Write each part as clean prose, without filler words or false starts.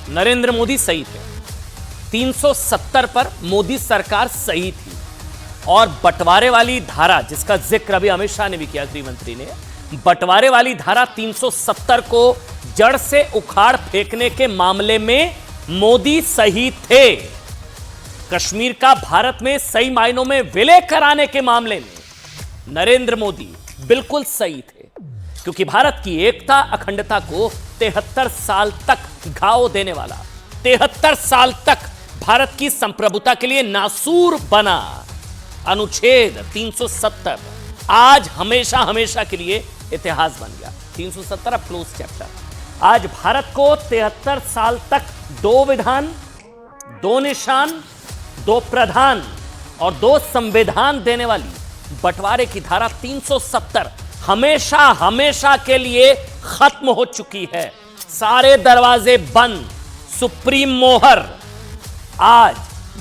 नरेंद्र मोदी सही थे, 370 पर मोदी सरकार सही थी, और बंटवारे वाली धारा जिसका जिक्र अभी अमित शाह ने भी किया, गृह मंत्री ने, बंटवारे वाली धारा 370 को जड़ से उखाड़ फेंकने के मामले में मोदी सही थे। कश्मीर का भारत में सही मायनों में विलय कराने के मामले में नरेंद्र मोदी बिल्कुल सही थे, क्योंकि भारत की एकता अखंडता को 73 साल तक घाव देने वाला, 73 साल तक भारत की संप्रभुता के लिए नासूर बना अनुच्छेद 370 आज हमेशा हमेशा के लिए इतिहास बन गया। 370 अब क्लोज चैप्टर। आज भारत को 73 साल तक 2 विधान, 2 निशान, 2 प्रधान और 2 संविधान देने वाली बंटवारे की धारा 370 हमेशा हमेशा के लिए खत्म हो चुकी है। सारे दरवाजे बंद, सुप्रीम मोहर। आज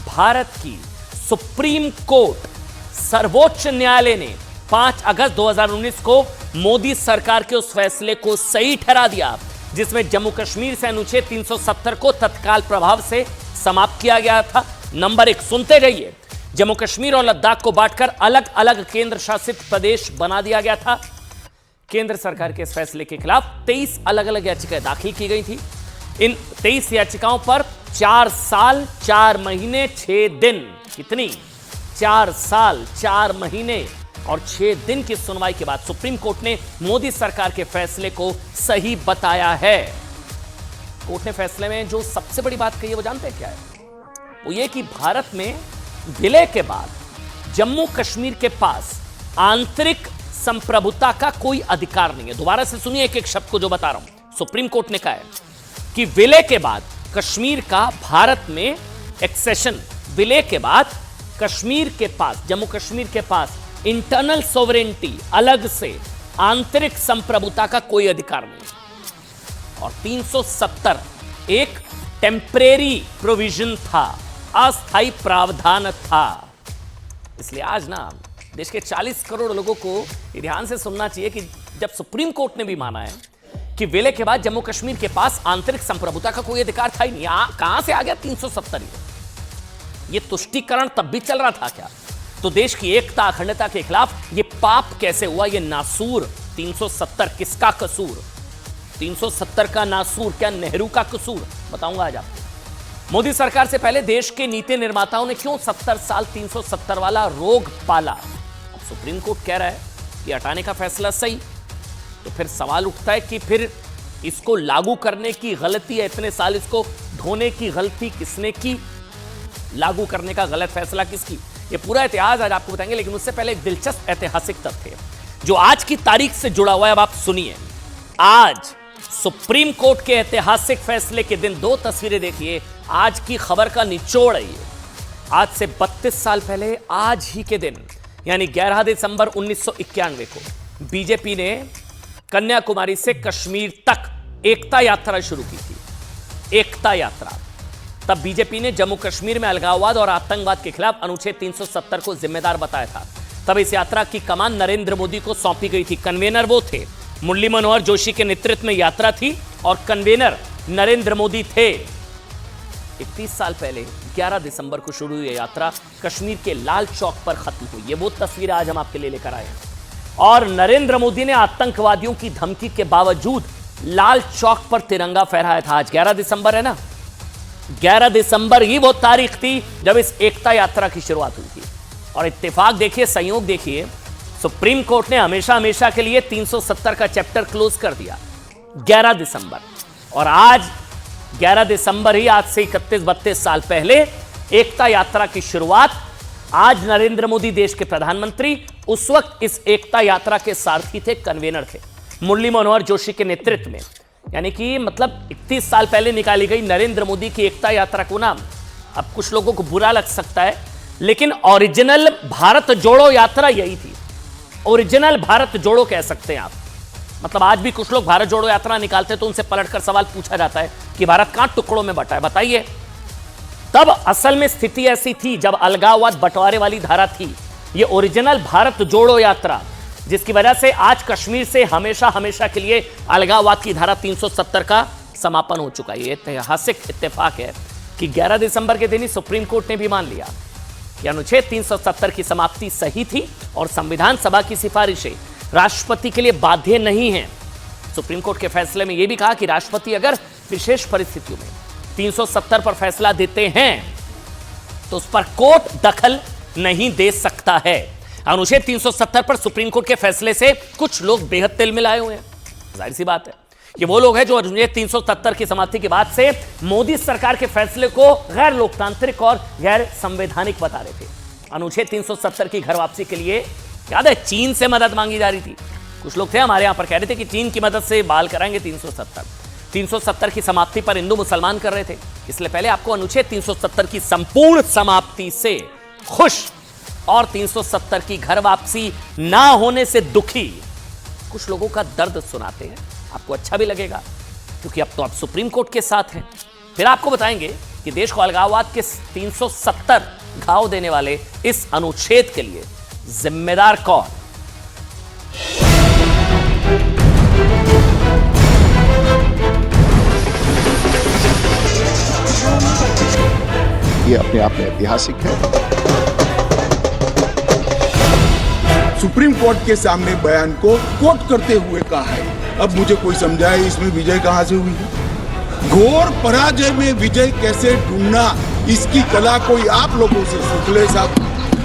भारत की सुप्रीम कोर्ट, सर्वोच्च न्यायालय ने 5 अगस्त 2019 को मोदी सरकार के उस फैसले को सही ठहरा दिया जिसमें जम्मू कश्मीर से अनुच्छेद 370 को तत्काल प्रभाव से समाप्त किया गया था। नंबर 1, सुनते जाइए, जम्मू कश्मीर और लद्दाख को बांटकर अलग अलग केंद्र शासित प्रदेश बना दिया गया था। केंद्र सरकार के इस फैसले के खिलाफ 23 अलग अलग याचिकाएं दाखिल की गई थी। इन 23 याचिकाओं पर 4 साल 4 महीने 6 दिन, कितनी, 4 साल 4 महीने और 6 दिन की सुनवाई के बाद सुप्रीम कोर्ट ने मोदी सरकार के फैसले को सही बताया है। कोर्ट ने फैसले में जो सबसे बड़ी बात कही है वो जानते हैं क्या है? वो ये कि भारत में विलय के बाद जम्मू कश्मीर के पास आंतरिक संप्रभुता का कोई अधिकार नहीं है। दोबारा से सुनिए एक एक शब्द को जो बता रहा हूं। सुप्रीम कोर्ट ने कहा है कि विलय के बाद कश्मीर का भारत में एक्सेशन, विलय के बाद कश्मीर के पास, जम्मू कश्मीर के पास इंटरनल सोवरेनिटी, अलग से आंतरिक संप्रभुता का कोई अधिकार नहीं। और 370 एक टेम्परेरी प्रोविजन था, अस्थायी प्रावधान था। इसलिए आज ना देश के 40 करोड़ लोगों को ये ध्यान से सुनना चाहिए कि जब सुप्रीम कोर्ट ने भी माना है कि विलय के बाद जम्मू कश्मीर के पास आंतरिक संप्रभुता का कोई अधिकार था ही नहीं, कहां से आ गया 370? ये तुष्टीकरण तब भी चल रहा था क्या? तो देश की एकता अखंडता के खिलाफ ये पाप कैसे हुआ? ये नासूर 370 किसका कसूर? 370 का नासूर क्या नेहरू का कसूर? बताऊंगा आज आपको। मोदी सरकार से पहले देश के नीति निर्माताओं ने क्यों 70 साल 370 वाला रोग पाला? अब सुप्रीम कोर्ट कह रहा है कि हटाने का फैसला सही, तो फिर सवाल उठता है कि फिर इसको लागू करने की गलती है, इतने साल इसको ढोने की गलती किसने की? लागू करने का गलत फैसला किसकी? ये पूरा इतिहास आज आपको बताएंगे, लेकिन उससे पहले एक दिलचस्प ऐतिहासिक तथ्य जो आज की तारीख से जुड़ा हुआ है। अब आप सुनिए, आज सुप्रीम कोर्ट के ऐतिहासिक फैसले के दिन 2 तस्वीरें देखिए। आज की खबर का निचोड़ है ये। आज से 32 साल पहले आज ही के दिन यानी 11 दिसंबर 1991 को बीजेपी ने कन्याकुमारी से कश्मीर तक एकता यात्रा शुरू की थी। एकता यात्रा। तब बीजेपी ने जम्मू कश्मीर में अलगाववाद और आतंकवाद के खिलाफ अनुच्छेद 370 को जिम्मेदार बताया था। तब इस यात्रा की कमान नरेंद्र मोदी को सौंपी गई थी। कन्वेनर वो थे, मुरली मनोहर जोशी के नेतृत्व में यात्रा थी और कन्वेनर नरेंद्र मोदी थे। 31 साल पहले 11 दिसंबर को शुरू हुई यात्रा कश्मीर के लाल चौक पर खत्म हुई। ये वो तस्वीर आज हम आपके लिए लेकर आए हैं। और नरेंद्र मोदी ने आतंकवादियों की धमकी के बावजूद लाल चौक पर तिरंगा फहराया था। आज 11 दिसंबर है ना, 11 दिसंबर ही वो तारीख थी जब इस एकता यात्रा की शुरुआत हुई थी। और इत्तेफाक देखिए, संयोग देखिए, सुप्रीम कोर्ट ने हमेशा हमेशा के लिए 370 का चैप्टर क्लोज कर दिया 11 दिसंबर। और आज 11 दिसंबर ही, आज से 31-32 साल पहले एकता यात्रा की शुरुआत। आज नरेंद्र मोदी देश के प्रधानमंत्री, उस वक्त इस एकता यात्रा के सारथी थे, कन्वेनर थे मुरली मनोहर जोशी के नेतृत्व में। यानी कि मतलब 31 साल पहले निकाली गई नरेंद्र मोदी की एकता यात्रा को नाम, अब कुछ लोगों को बुरा लग सकता है, लेकिन ओरिजिनल भारत जोड़ो यात्रा यही थी। ओरिजिनल भारत जोड़ो कह सकते हैं आप। मतलब आज भी कुछ लोग भारत जोड़ो यात्रा निकालते हैं तो उनसे पलटकर सवाल पूछा जाता है कि भारत कहां टुकड़ों में बंटा है, बताइए। तब असल में स्थिति ऐसी थी जब अलगाववाद बंटवारे वाली धारा थी। ये ओरिजिनल भारत जोड़ो यात्रा, जिसकी वजह से आज कश्मीर से हमेशा हमेशा के लिए अलगाववाद की धारा 370 का समापन हो चुका है। ये ऐतिहासिक इत्तेफाक है कि 11 दिसंबर के दिन ही सुप्रीम कोर्ट ने भी मान लिया कि अनुच्छेद 370 की समाप्ति सही थी और संविधान सभा की सिफारिशें राष्ट्रपति के लिए बाध्य नहीं है। सुप्रीम कोर्ट के फैसले में यह भी कहा कि राष्ट्रपति अगर विशेष परिस्थितियों में 370 पर फैसला देते हैं तो उस पर कोर्ट दखल नहीं दे सकता है। अनुच्छेद 370 पर सुप्रीम कोर्ट के फैसले से कुछ लोग बेहद तिल मिलाए हुए हैं। जाहिर सी बात है, ये वो लोग हैं जो अनुच्छेद 370 की समाप्ति के बाद से मोदी सरकार के फैसले को गैर लोकतांत्रिक और गैर संवैधानिक बता रहे थे। अनुच्छेद 370 की घर वापसी के लिए याद है चीन से मदद मांगी जा रही थी। कुछ लोग थे हमारे यहां पर कह रहे थे कि चीन की मदद से बहाल कराएंगे 370 की समाप्ति पर हिंदू मुसलमान कर रहे थे। इसलिए पहले आपको अनुच्छेद 370 की संपूर्ण समाप्ति से खुश और 370 की घर वापसी ना होने से दुखी कुछ लोगों का दर्द सुनाते हैं। आपको अच्छा भी लगेगा क्योंकि अब तो आप सुप्रीम कोर्ट के साथ हैं। फिर आपको बताएंगे कि देश को अलगाववाद के 370 घाव देने वाले इस अनुच्छेद के लिए जिम्मेदार कौन। ये अपने आप में ऐतिहासिक है। सुप्रीम कोर्ट के सामने बयान को कोट करते हुए कहा है। अब मुझे कोई समझाए इसमें विजय कहां से हुई है। घोर पराजय में विजय कैसे ढूंढना, इसकी कला कोई आप लोगों से सीख ले साहब।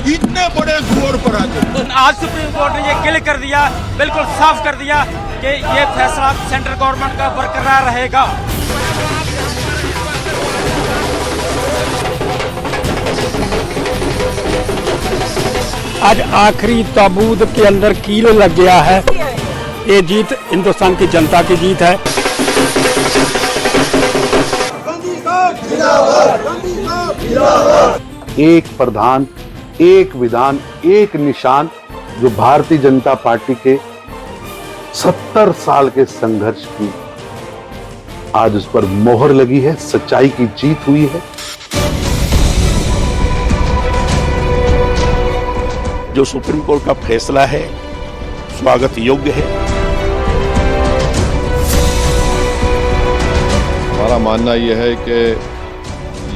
इतने बड़े घोर पराजय आज सुप्रीम कोर्ट ने ये क्लियर कर दिया, बिल्कुल साफ कर दिया कि ये फैसला सेंट्रल गवर्नमेंट का बरकरार रहेगा। आज आखिरी ताबूत के अंदर कील लग गया है। ये जीत हिंदुस्तान की जनता की जीत है। एक प्रधान, एक विधान, एक निशान, जो भारतीय जनता पार्टी के 70 साल के संघर्ष की आज उस पर मोहर लगी है। सच्चाई की जीत हुई है। जो सुप्रीम कोर्ट का फैसला है स्वागत योग्य है। हमारा मानना यह है कि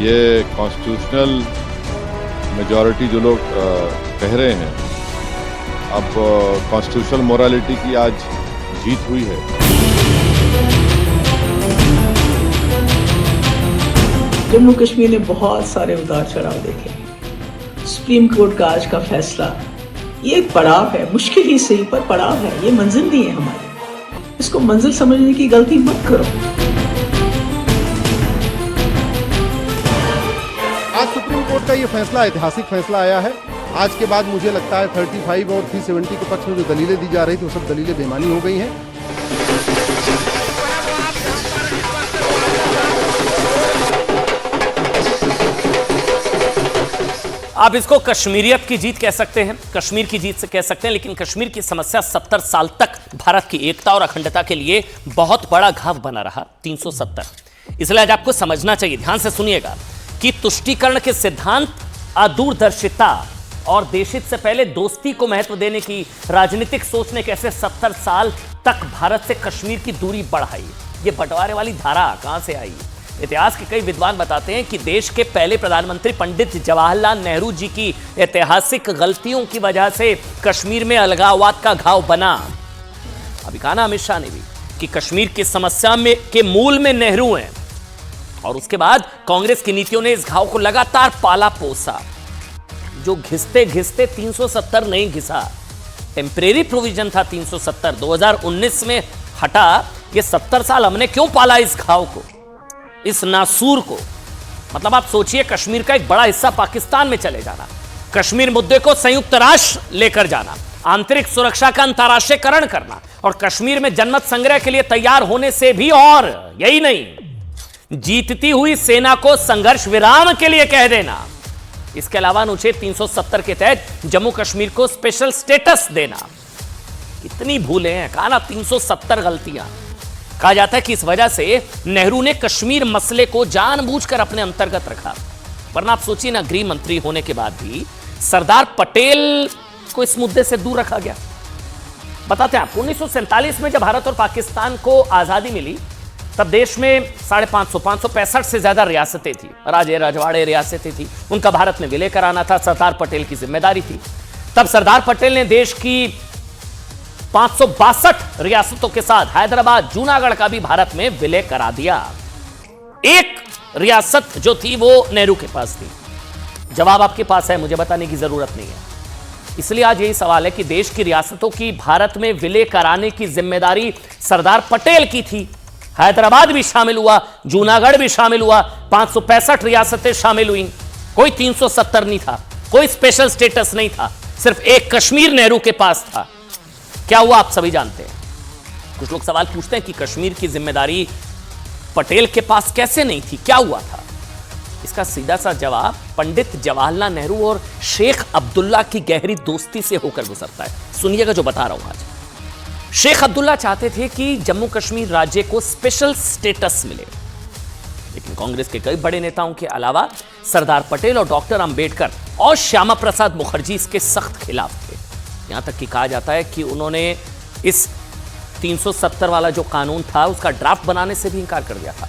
ये कॉन्स्टिट्यूशनल मेजॉरिटी जो लोग कह रहे हैं, अब कॉन्स्टिट्यूशनल मोरालिटी की आज जीत हुई है। जम्मू कश्मीर ने बहुत सारे उतार चढ़ाव देखे। सुप्रीम कोर्ट का आज का फैसला ये एक पड़ाव है, मुश्किल ही सही पर पड़ाव है। ये मंजिल नहीं है हमारी। इसको मंजिल समझने की गलती मत करो। आज सुप्रीम कोर्ट का ये फैसला ऐतिहासिक फैसला आया है। आज के बाद मुझे लगता है 35 और 370 के पक्ष में जो दलीलें दी जा रही थी वो सब दलीलें बेमानी हो गई हैं। आप इसको कश्मीरियत की जीत कह सकते हैं, कश्मीर की जीत से कह सकते हैं, लेकिन कश्मीर की समस्या 70 साल तक भारत की एकता और अखंडता के लिए बहुत बड़ा घाव बना रहा 370। इसलिए आज आपको समझना चाहिए, ध्यान से सुनिएगा, कि तुष्टीकरण के सिद्धांत, अदूरदर्शिता और देशहित से पहले दोस्ती को महत्व देने की राजनीतिक सोच ने कैसे 70 साल तक भारत से कश्मीर की दूरी बढ़ाई। ये बंटवारे वाली धारा कहां से आई? इतिहास के कई विद्वान बताते हैं कि देश के पहले प्रधानमंत्री पंडित जवाहरलाल नेहरू जी की ऐतिहासिक गलतियों की वजह से कश्मीर में अलगाववाद का घाव बना। अभी कहा ना अमित शाह ने भी कि कश्मीर की समस्या में के मूल में नेहरू हैं, और उसके बाद कांग्रेस की नीतियों ने इस घाव को लगातार पाला पोसा। जो घिसते घिसते 370 नहीं घिसा, टेम्परेरी प्रोविजन था 370, 2019 में हटा। ये 70 साल हमने क्यों पाला इस घाव को, इस नासूर को? मतलब आप सोचिए, कश्मीर का एक बड़ा हिस्सा पाकिस्तान में चले जाना, कश्मीर मुद्दे को संयुक्त राष्ट्र लेकर जाना, आंतरिक सुरक्षा का अंतर्राष्ट्रीयकरण करना और कश्मीर में जनमत संग्रह के लिए तैयार होने से भी, और यही नहीं, जीतती हुई सेना को संघर्ष विराम के लिए कह देना। इसके अलावा अनुच्छेद 370 के तहत जम्मू कश्मीर को स्पेशल स्टेटस देना। कितनी भूलें हैं, कहा ना 370 गलतियां। कहा जाता है कि इस वजह से नेहरू ने कश्मीर मसले को जानबूझकर अपने अंतर्गत रखा। वरना आप सोचिए ना, गृह मंत्री होने के बाद भी सरदार पटेल को इस मुद्दे से दूर रखा गया। बताते हैं आपको, 1947 में जब भारत और पाकिस्तान को आजादी मिली, तब देश में 565 से ज्यादा रियासतें थी, राजे रजवाड़े रियासतें थी, उनका भारत में विलय कराना था, सरदार पटेल की जिम्मेदारी थी। तब सरदार पटेल ने देश की 562 रियासतों के साथ हैदराबाद, जूनागढ़ का भी भारत में विलय करा दिया। एक रियासत जो थी वो नेहरू के पास थी। जवाब आपके पास है, मुझे बताने की जरूरत नहीं है। इसलिए आज यही सवाल है कि देश की रियासतों की भारत में विलय कराने की जिम्मेदारी सरदार पटेल की थी। हैदराबाद भी शामिल हुआ, जूनागढ़ भी शामिल हुआ, 565 रियासतें शामिल हुई। कोई 370 नहीं था, कोई स्पेशल स्टेटस नहीं था, सिर्फ एक कश्मीर नेहरू के पास था। क्या हुआ आप सभी जानते हैं। कुछ लोग सवाल पूछते हैं कि कश्मीर की जिम्मेदारी पटेल के पास कैसे नहीं थी, क्या हुआ था। इसका सीधा सा जवाब पंडित जवाहरलाल नेहरू और शेख अब्दुल्ला की गहरी दोस्ती से होकर गुजरता है। सुनिएगा जो बता रहा हूं आज। शेख अब्दुल्ला चाहते थे कि जम्मू कश्मीर राज्य को स्पेशल स्टेटस मिले, लेकिन कांग्रेस के कई बड़े नेताओं के अलावा सरदार पटेल और डॉक्टर अंबेडकर और श्यामा प्रसाद मुखर्जी इसके सख्त खिलाफ थे। यहां तक कि कहा जाता है कि उन्होंने इस 370 वाला जो कानून था उसका ड्राफ्ट बनाने से भी इंकार कर दिया था।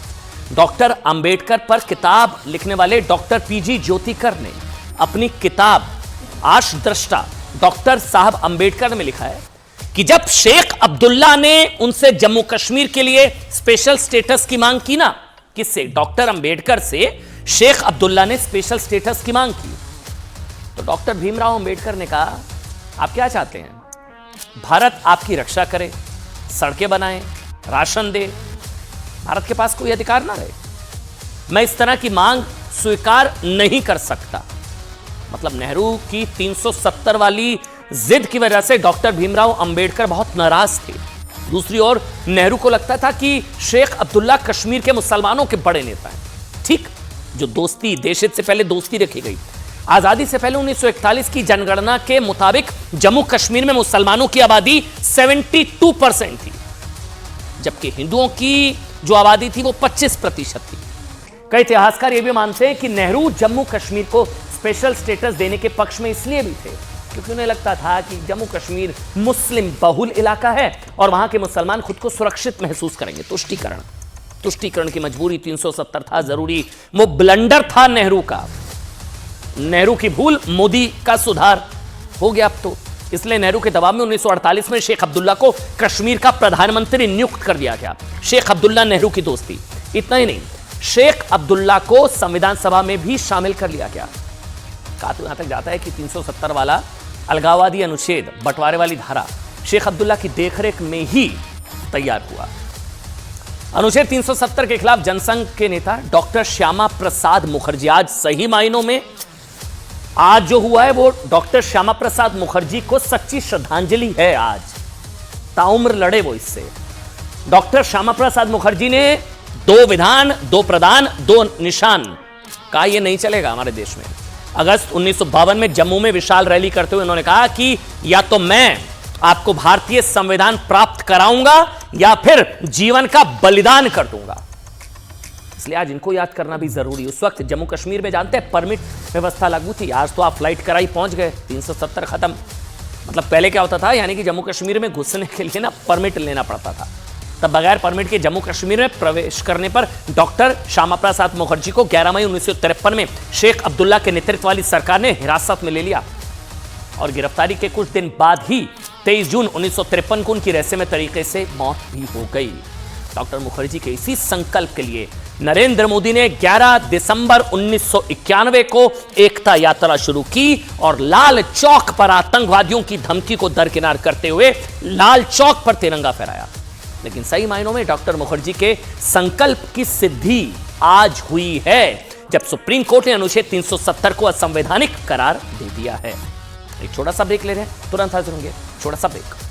डॉक्टर अंबेडकर पर किताब लिखने वाले डॉक्टर पीजी ज्योतिकर ने अपनी किताब आशदृष्टा डॉक्टर साहब अंबेडकर में लिखा है कि जब शेख अब्दुल्ला ने उनसे जम्मू कश्मीर के लिए स्पेशल स्टेटस की मांग की ना, किससे, डॉक्टर अंबेडकर से शेख अब्दुल्ला ने स्पेशल स्टेटस की मांग की, तो डॉक्टर भीमराव अंबेडकर ने कहा आप क्या चाहते हैं, भारत आपकी रक्षा करे, सड़कें बनाए, राशन दे, भारत के पास कोई अधिकार ना रहे, मैं इस तरह की मांग स्वीकार नहीं कर सकता। मतलब नेहरू की 370 वाली जिद की वजह से डॉक्टर भीमराव अंबेडकर बहुत नाराज थे। दूसरी ओर नेहरू को लगता था कि शेख अब्दुल्ला कश्मीर के मुसलमानों के बड़े नेता हैं। ठीक जो दोस्ती देश हित से पहले दोस्ती रखी गई, आजादी से पहले 1941 की जनगणना के मुताबिक जम्मू कश्मीर में मुसलमानों की आबादी 72% थी, जबकि हिंदुओं की जो आबादी थी वो 25% थी। कई इतिहासकार ये भी मानते हैं कि नेहरू जम्मू कश्मीर को स्पेशल स्टेटस देने के पक्ष में इसलिए भी थे क्योंकि उन्हें लगता था कि जम्मू कश्मीर मुस्लिम बहुल इलाका है और वहां के मुसलमान खुद को सुरक्षित महसूस करेंगे। तुष्टीकरण की मजबूरी, 370 था जरूरी, वो ब्लंडर था नेहरू का। नेहरू की भूल, मोदी का सुधार हो गया अब तो। इसलिए नेहरू के दबाव में 1948 में शेख अब्दुल्ला को कश्मीर का प्रधानमंत्री नियुक्त कर दिया गया। शेख अब्दुल्ला नेहरू की दोस्ती, इतना ही नहीं, शेख अब्दुल्ला को संविधान सभा में भी शामिल कर लिया गया। कहा तो यहां तक जाता है कि 370 वाला अलगाववादी अनुच्छेद, बंटवारे वाली धारा शेख अब्दुल्ला की देखरेख में ही तैयार हुआ। अनुच्छेद 370 के खिलाफ जनसंघ के नेता डॉक्टर श्यामा प्रसाद मुखर्जी, आज सही मायनों में आज जो हुआ है वो डॉक्टर श्यामा प्रसाद मुखर्जी को सच्ची श्रद्धांजलि है। आज ताउम्र लड़े वो इससे। डॉक्टर श्यामा प्रसाद मुखर्जी ने 2 विधान, 2 प्रदान, 2 निशान कहा यह नहीं चलेगा हमारे देश में। अगस्त 1952 में जम्मू में विशाल रैली करते हुए उन्होंने कहा कि या तो मैं आपको भारतीय संविधान प्राप्त कराऊंगा या फिर जीवन का बलिदान कर दूंगा। इसलिए आज इनको याद करना भी जरूरी। उस वक्त जम्मू कश्मीर में जानते हैं परमिट व्यवस्था लागू थी। आज तो आप फ्लाइट कराई पहुंच गए, 370 खत्म। मतलब पहले क्या होता था, यानी कि जम्मू कश्मीर में घुसने के लिए ना परमिट लेना पड़ता था। तब बगैर परमिट के जम्मू कश्मीर में प्रवेश करने पर डॉक्टर श्यामा प्रसाद मुखर्जी को 11 मई 1953 में शेख अब्दुल्ला के नेतृत्व वाली सरकार ने हिरासत में ले लिया और गिरफ्तारी के कुछ दिन बाद ही 23 जून 1953 को उनकी रहस्यमय तरीके से मौत भी हो गई। डॉक्टर मुखर्जी के इसी संकल्प के लिए नरेंद्र मोदी ने 11 दिसंबर 1991 को एकता यात्रा शुरू की और लाल चौक पर आतंकवादियों की धमकी को दरकिनार करते हुए लाल चौक पर तिरंगा फहराया। लेकिन सही मायनों में डॉक्टर मुखर्जी के संकल्प की सिद्धि आज हुई है जब सुप्रीम कोर्ट ने अनुच्छेद 370 को असंवैधानिक करार दे दिया है। एक छोटा सा ब्रेक ले रहे हैं, तुरंत हाजिर होंगे। छोटा सा ब्रेक।